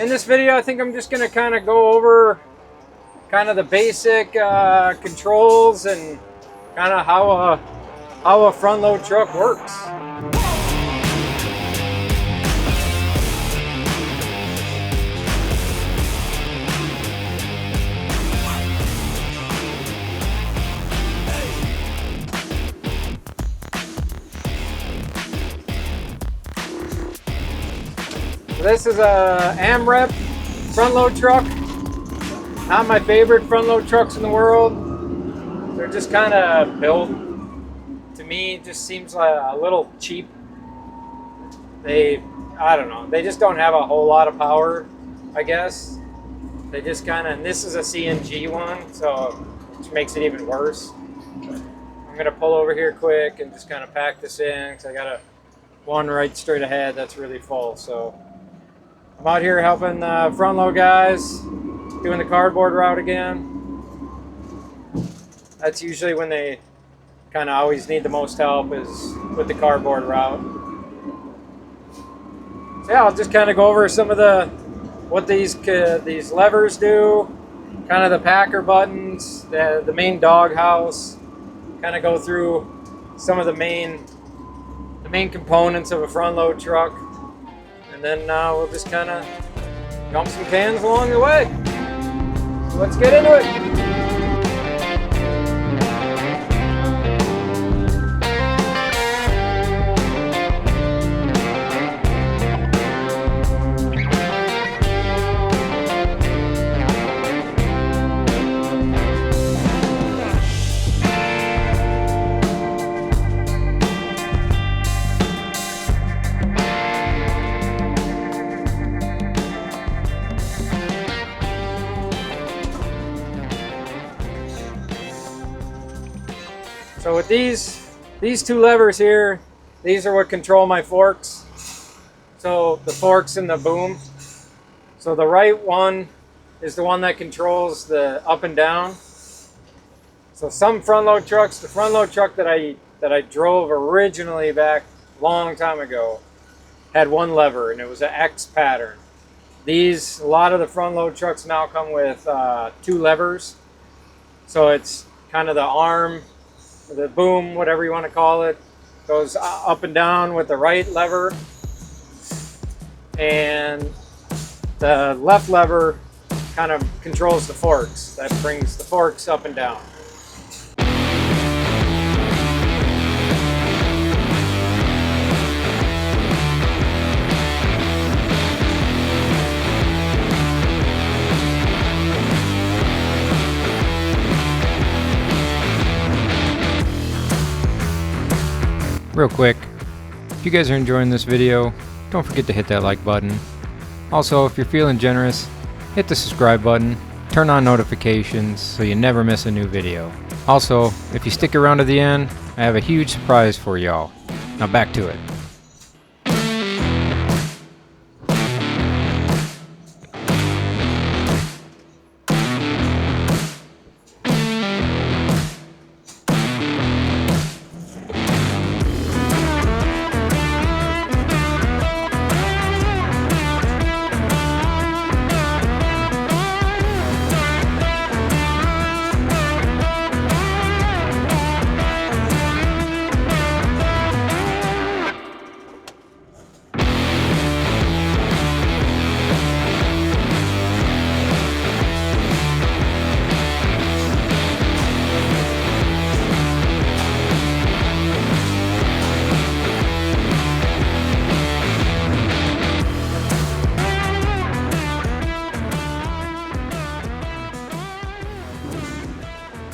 In this video, I think I'm just going to kind of go over kind of the basic controls and kind of how a front load truck works. So this is a AMREP front load truck. Not my favorite front load trucks in the world. They're just kind of built, to me, it just seems like a little cheap. I don't know, they just don't have a whole lot of power, I guess. They just kind of, and this is a CNG one, so which makes it even worse. I'm gonna pull over here quick and just kind of pack this in because I got one right straight ahead that's really full. So I'm out here helping the front load guys, doing the cardboard route again. That's usually when they kind of always need the most help, is with the cardboard route. So yeah, I'll just kind of go over some of what these levers do, kind of the packer buttons, the main dog house, kind of go through some of the main components of a front load truck. And then we'll just kind of dump some cans along the way. So let's get into it. So with these two levers here, these are what control my forks. So the forks and the boom. So the right one is the one that controls the up and down. So some front load trucks, the front load truck that I drove originally back a long time ago, had one lever and it was an X pattern. A lot of the front load trucks now come with two levers. So it's kind of the arm, the boom, whatever you want to call it, goes up and down with the right lever, and the left lever kind of controls the forks. That brings the forks up and down. Real quick, if you guys are enjoying this video, don't forget to hit that like button. Also, if you're feeling generous, hit the subscribe button, turn on notifications so you never miss a new video. Also, if you stick around to the end, I have a huge surprise for y'all. Now back to it.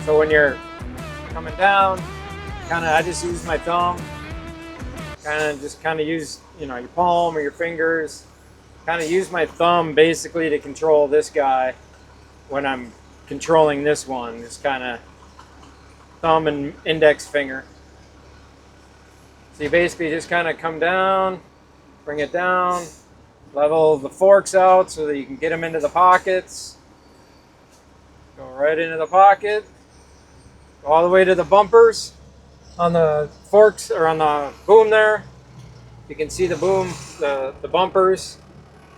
So when you're coming down, I just use my thumb, use, your palm or your fingers, use my thumb basically to control this guy when I'm controlling this one, just thumb and index finger. So you basically just come down, bring it down, level the forks out so that you can get them into the pockets. Go right into the pocket. Go all the way to the bumpers on the forks, or on the boom there. You can see the boom, the bumpers.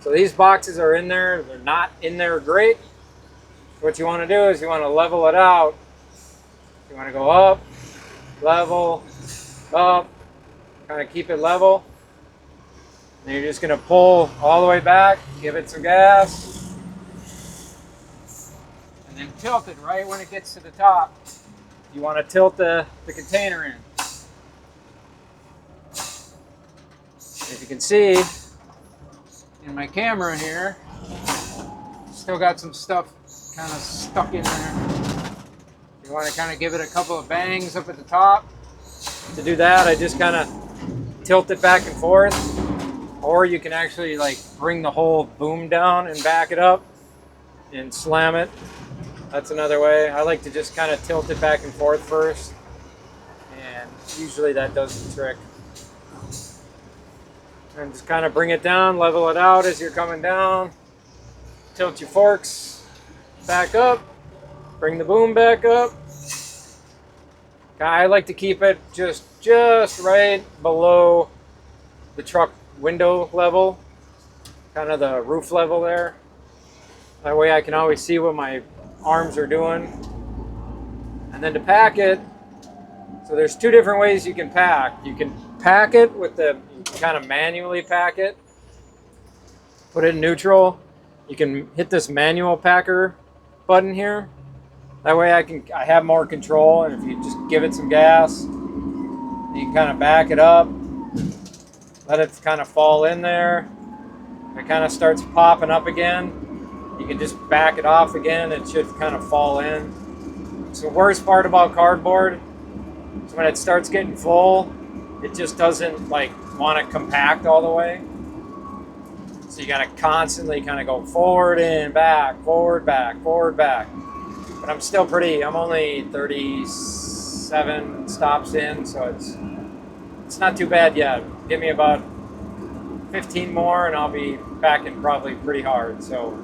So these boxes are in there. They're not in there great. What you want to do is you want to level it out. You want to go up, level, up, kind of keep it level. And you're just going to pull all the way back, give it some gas, and then tilt it right when it gets to the top. You want to tilt the container in. If you can see in my camera here, still got some stuff kind of stuck in there. You want to kind of give it a couple of bangs up at the top. To do that, I just kind of tilt it back and forth, or you can actually like bring the whole boom down and back it up and slam it. That's another way. I like to just kind of tilt it back and forth first, and usually that does the trick. And just kind of bring it down, level it out as you're coming down. Tilt your forks back up, bring the boom back up. I like to keep it just right below the truck window level, kind of the roof level there. That way I can always see what my arms are doing. And then to pack it, so there's two different ways you can pack. You can pack it with the, kind of manually pack it, put it in neutral. You can hit this manual packer button here. That way I have more control, and if you just give it some gas, you can kind of back it up, let it kind of fall in there. If it kind of starts popping up again, you can just back it off again. It should kind of fall in. So the worst part about cardboard is when it starts getting full, it just doesn't like want to compact all the way. So you got to constantly kind of go forward and back, forward, back, forward, back. But I'm still I'm only 37 stops in, so it's not too bad yet. Give me about 15 more and I'll be backing probably pretty hard. So,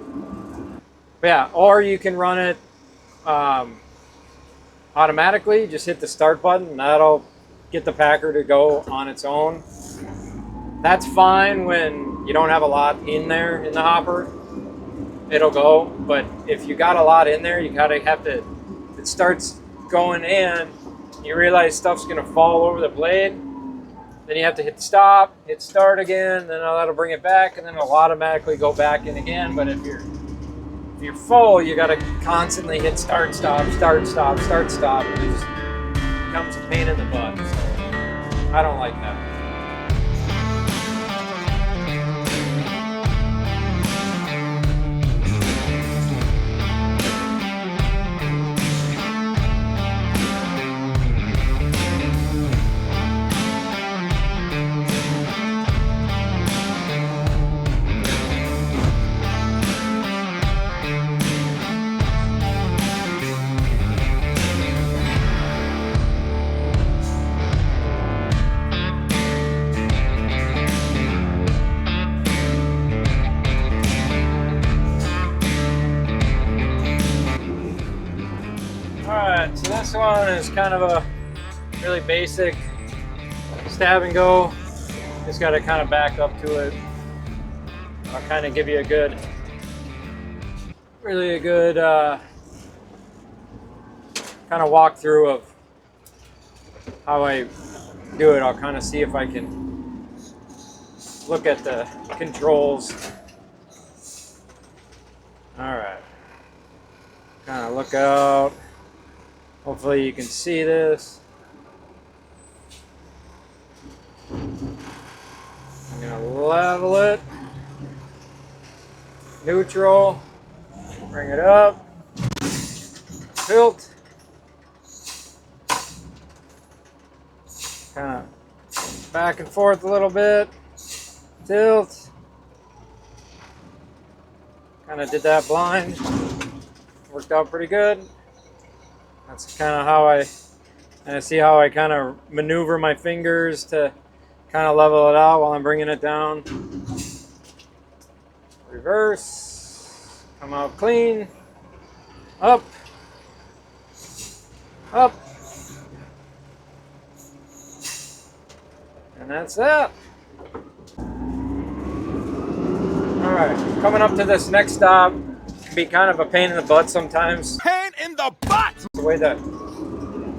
but yeah, or you can run it automatically. Just hit the start button and that'll get the packer to go on its own. That's fine when you don't have a lot in there in the hopper. It'll go, but if you got a lot in there, you gotta have to, if it starts going in, you realize stuff's gonna fall over the blade, then you have to hit stop, hit start again, then that'll bring it back, and then it'll automatically go back in again. But if you're full, you gotta constantly hit start, stop, start, stop, start, stop, and it just becomes a pain in the butt. So I don't like that. Alright, so this one is kind of a really basic stab and go. Just got to kind of back up to it. I'll kind of give you a good, really a good kind of walkthrough of how I do it. I'll kind of see if I can look at the controls. Alright, kind of look out. Hopefully you can see this. I'm gonna level it. Neutral. Bring it up. Tilt. Kind of back and forth a little bit. Tilt. Kind of did that blind. Worked out pretty good. That's kind of how I see how I kind of maneuver my fingers to kind of level it out while I'm bringing it down. Reverse, come out clean, up, up, and that's that. Alright, coming up to this next stop can be kind of a pain in the butt sometimes. Pain in the butt! The way that,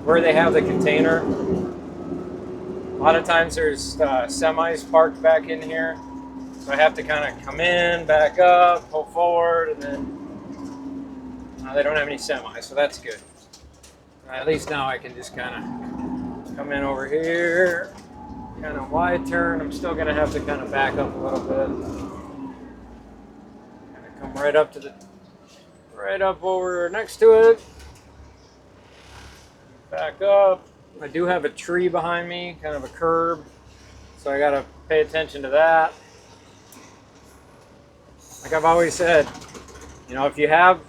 where they have the container. A lot of times there's semis parked back in here. So I have to kind of come in, back up, pull forward, and then they don't have any semis, so that's good. At least now I can just kind of come in over here, kind of wide turn. I'm still going to have to kind of back up a little bit. Kind of come right up to the, right up over next to it. Back up. I do have a tree behind me, kind of a curb, so I got to pay attention to that. Like I've always said, you know, if you have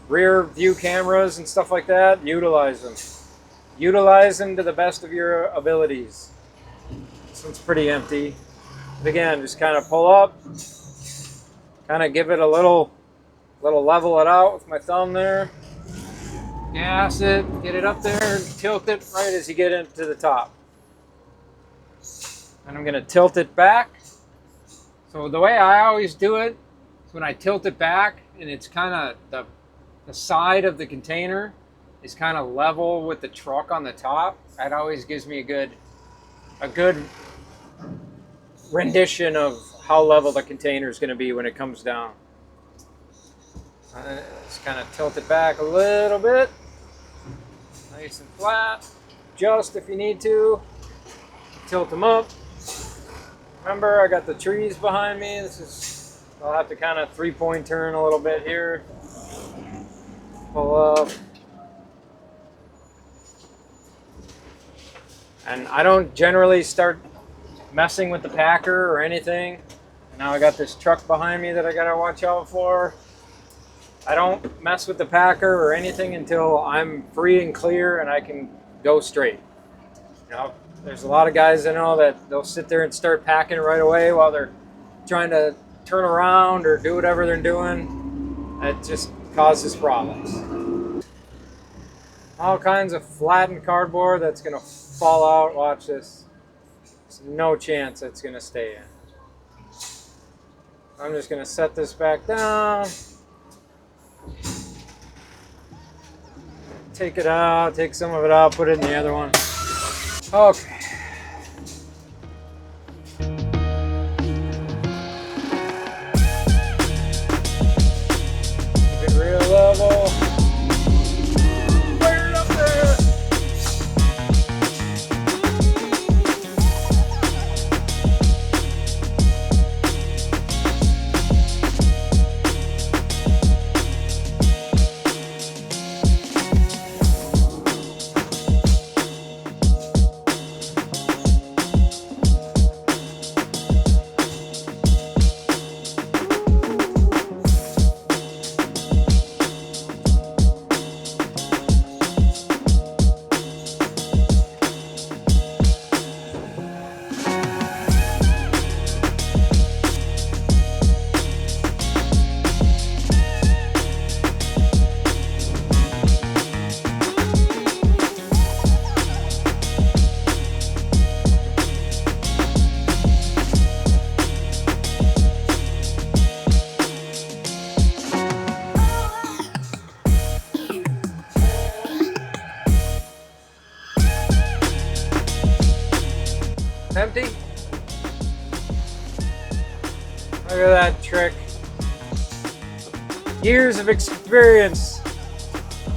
rear view cameras and stuff like that, utilize them. Utilize them to the best of your abilities. This one's pretty empty. But again, just kind of pull up, kind of give it a little level it out with my thumb there. Gas it, get it up there, and tilt it right as you get into the top. And I'm going to tilt it back. So the way I always do it is when I tilt it back and it's kind of the side of the container is kind of level with the truck on the top. That always gives me a good rendition of how level the container is going to be when it comes down. Just kind of tilt it back a little bit. Nice and flat. Just if you need to. Tilt them up. Remember, I got the trees behind me. I'll have to kind of 3-point turn a little bit here. Pull up. And I don't generally start messing with the packer or anything. And now I got this truck behind me that I gotta watch out for. I don't mess with the packer or anything until I'm free and clear and I can go straight. You know, there's a lot of guys I know that they'll sit there and start packing right away while they're trying to turn around or do whatever they're doing. It just causes problems. All kinds of flattened cardboard that's gonna fall out. Watch this. There's no chance it's gonna stay in. I'm just gonna set this back down. Take it out, take some of it out, put it in the other one. Okay. Keep it real level. Fire it up there. Empty. Look at that trick. Years of experience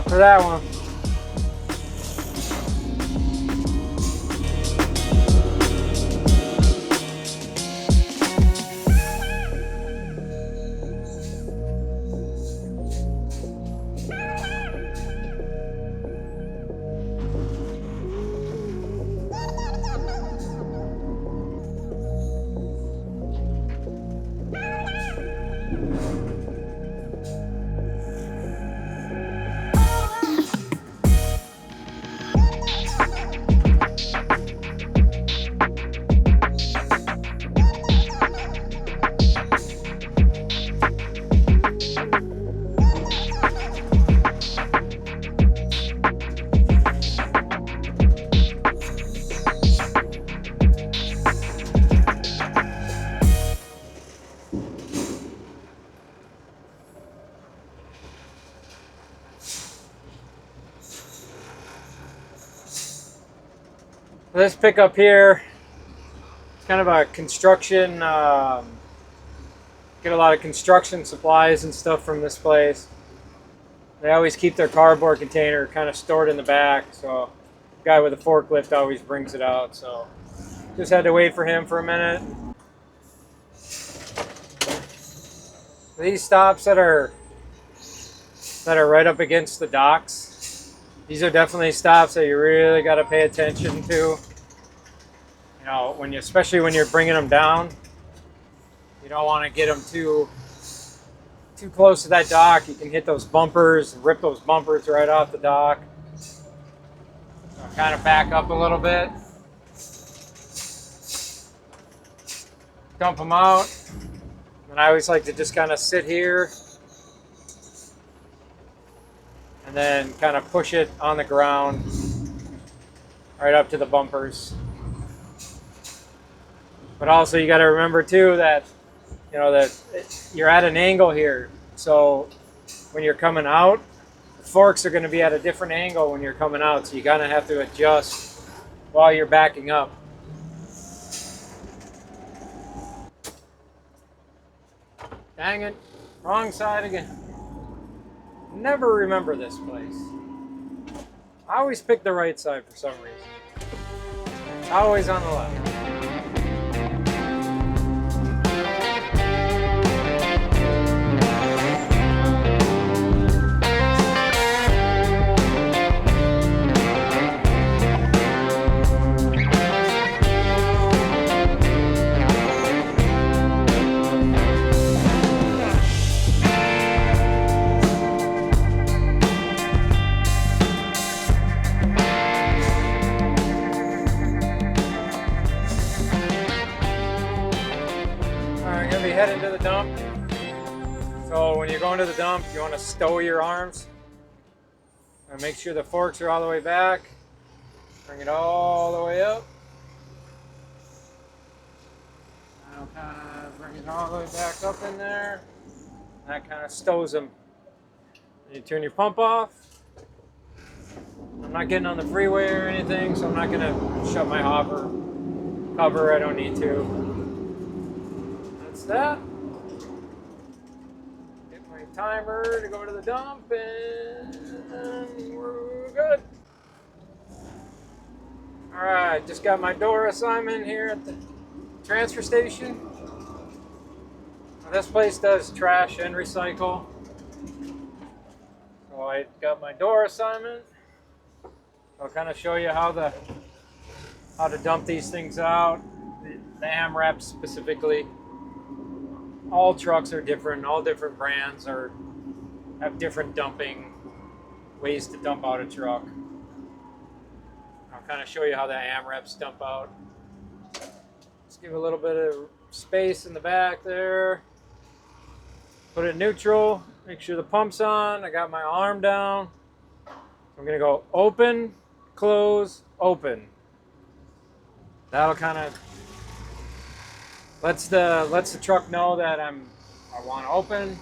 for that one. This pickup here, it's kind of a construction, get a lot of construction supplies and stuff from this place. They always keep their cardboard container kind of stored in the back, so the guy with the forklift always brings it out. So just had to wait for him for a minute. These stops that are right up against the docks, these are definitely stops that you really got to pay attention to. You know, especially when you're bringing them down, you don't want to get them too close to that dock. You can hit those bumpers and rip those bumpers right off the dock. So kind of back up a little bit, dump them out, and I always like to just kind of sit here and then kind of push it on the ground right up to the bumpers. But also you got to remember too that you're at an angle here, so when you're coming out, the forks are going to be at a different angle when you're coming out, so you kind of have to adjust while you're backing up. Dang it, wrong side again. Never remember this place. I always pick the right side for some reason. It's always on the left. Heading to the dump. So when you're going to the dump, you want to stow your arms and make sure the forks are all the way back. Bring it all the way up. Now kind of bring it all the way back up in there. That kind of stows them. You turn your pump off. I'm not getting on the freeway or anything, so I'm not going to shut my hopper cover. I don't need to. That. Get my timer to go to the dump, and we're good. All right, just got my door assignment here at the transfer station. Now, this place does trash and recycle, so I got my door assignment. I'll kind of show you how to dump these things out, the AMRAP specifically. All trucks are different, all different brands have different dumping ways to dump out a truck. I'll kind of show you how the AMRAPs dump out. Just give a little bit of space in the back there. Put it in neutral, make sure the pump's on. I got my arm down. I'm gonna go open, close, open. That'll kind of lets the truck know that I want to open.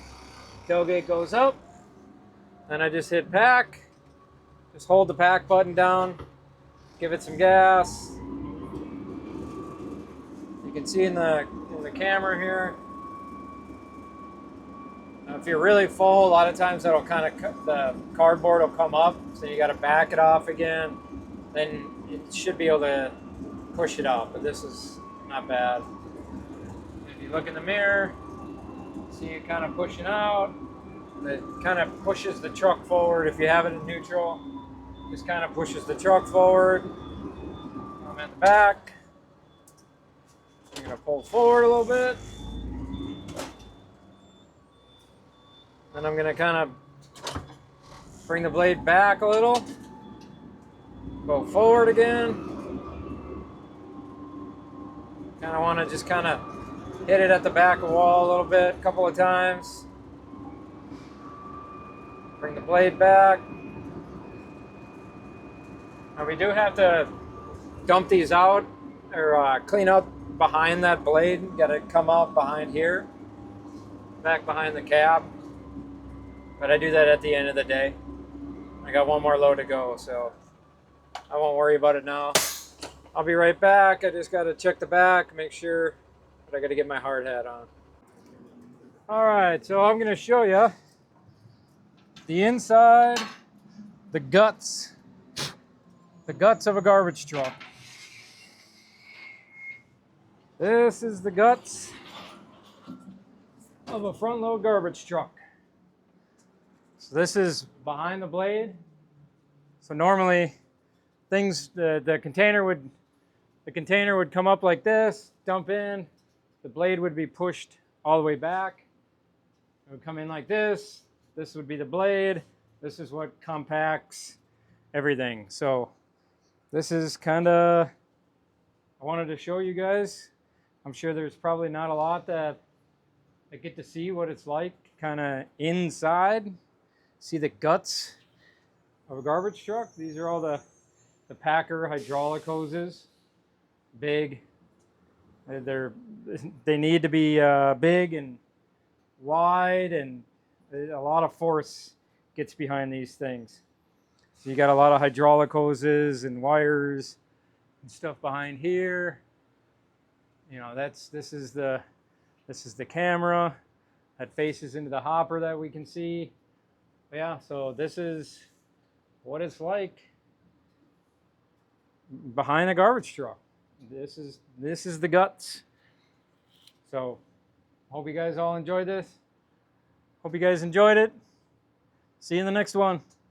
Tailgate goes up. Then I just hit pack. Just hold the pack button down. Give it some gas. You can see in the camera here. Now, if you're really full, a lot of times that'll kind of the cardboard will come up, so you got to back it off again. Then it should be able to push it out, but this is not bad. If you look in the mirror, see it kind of pushing out. It kind of pushes the truck forward. If you have it in neutral, just kind of pushes the truck forward. I'm at the back. I'm going to pull forward a little bit. Then I'm going to kind of bring the blade back a little. Go forward again. Kind of want to just kind of hit it at the back of the wall a little bit, a couple of times. Bring the blade back. Now we do have to dump these out or clean up behind that blade. Got to come out behind here, back behind the cab. But I do that at the end of the day. I got one more load to go, so I won't worry about it now. I'll be right back. I just got to check the back, make sure, but I got to get my hard hat on. All right, so I'm going to show you the inside, the guts of a garbage truck. This is the guts of a front load garbage truck. So this is behind the blade. So normally the container would come up like this, dump in, the blade would be pushed all the way back. It would come in like this. This would be the blade. This is what compacts everything. So this is kind of, I wanted to show you guys. I'm sure there's probably not a lot that I get to see what it's like kind of inside. See the guts of a garbage truck. These are all the Packer hydraulic hoses. Big. They need to be big and wide, and a lot of force gets behind these things. So you got a lot of hydraulic hoses and wires and stuff behind here. You know, this is the camera that faces into the hopper that we can see. But yeah, so this is what it's like behind a garbage truck. This is the guts. So hope you guys all enjoyed this. Hope you guys enjoyed it. See you in the next one.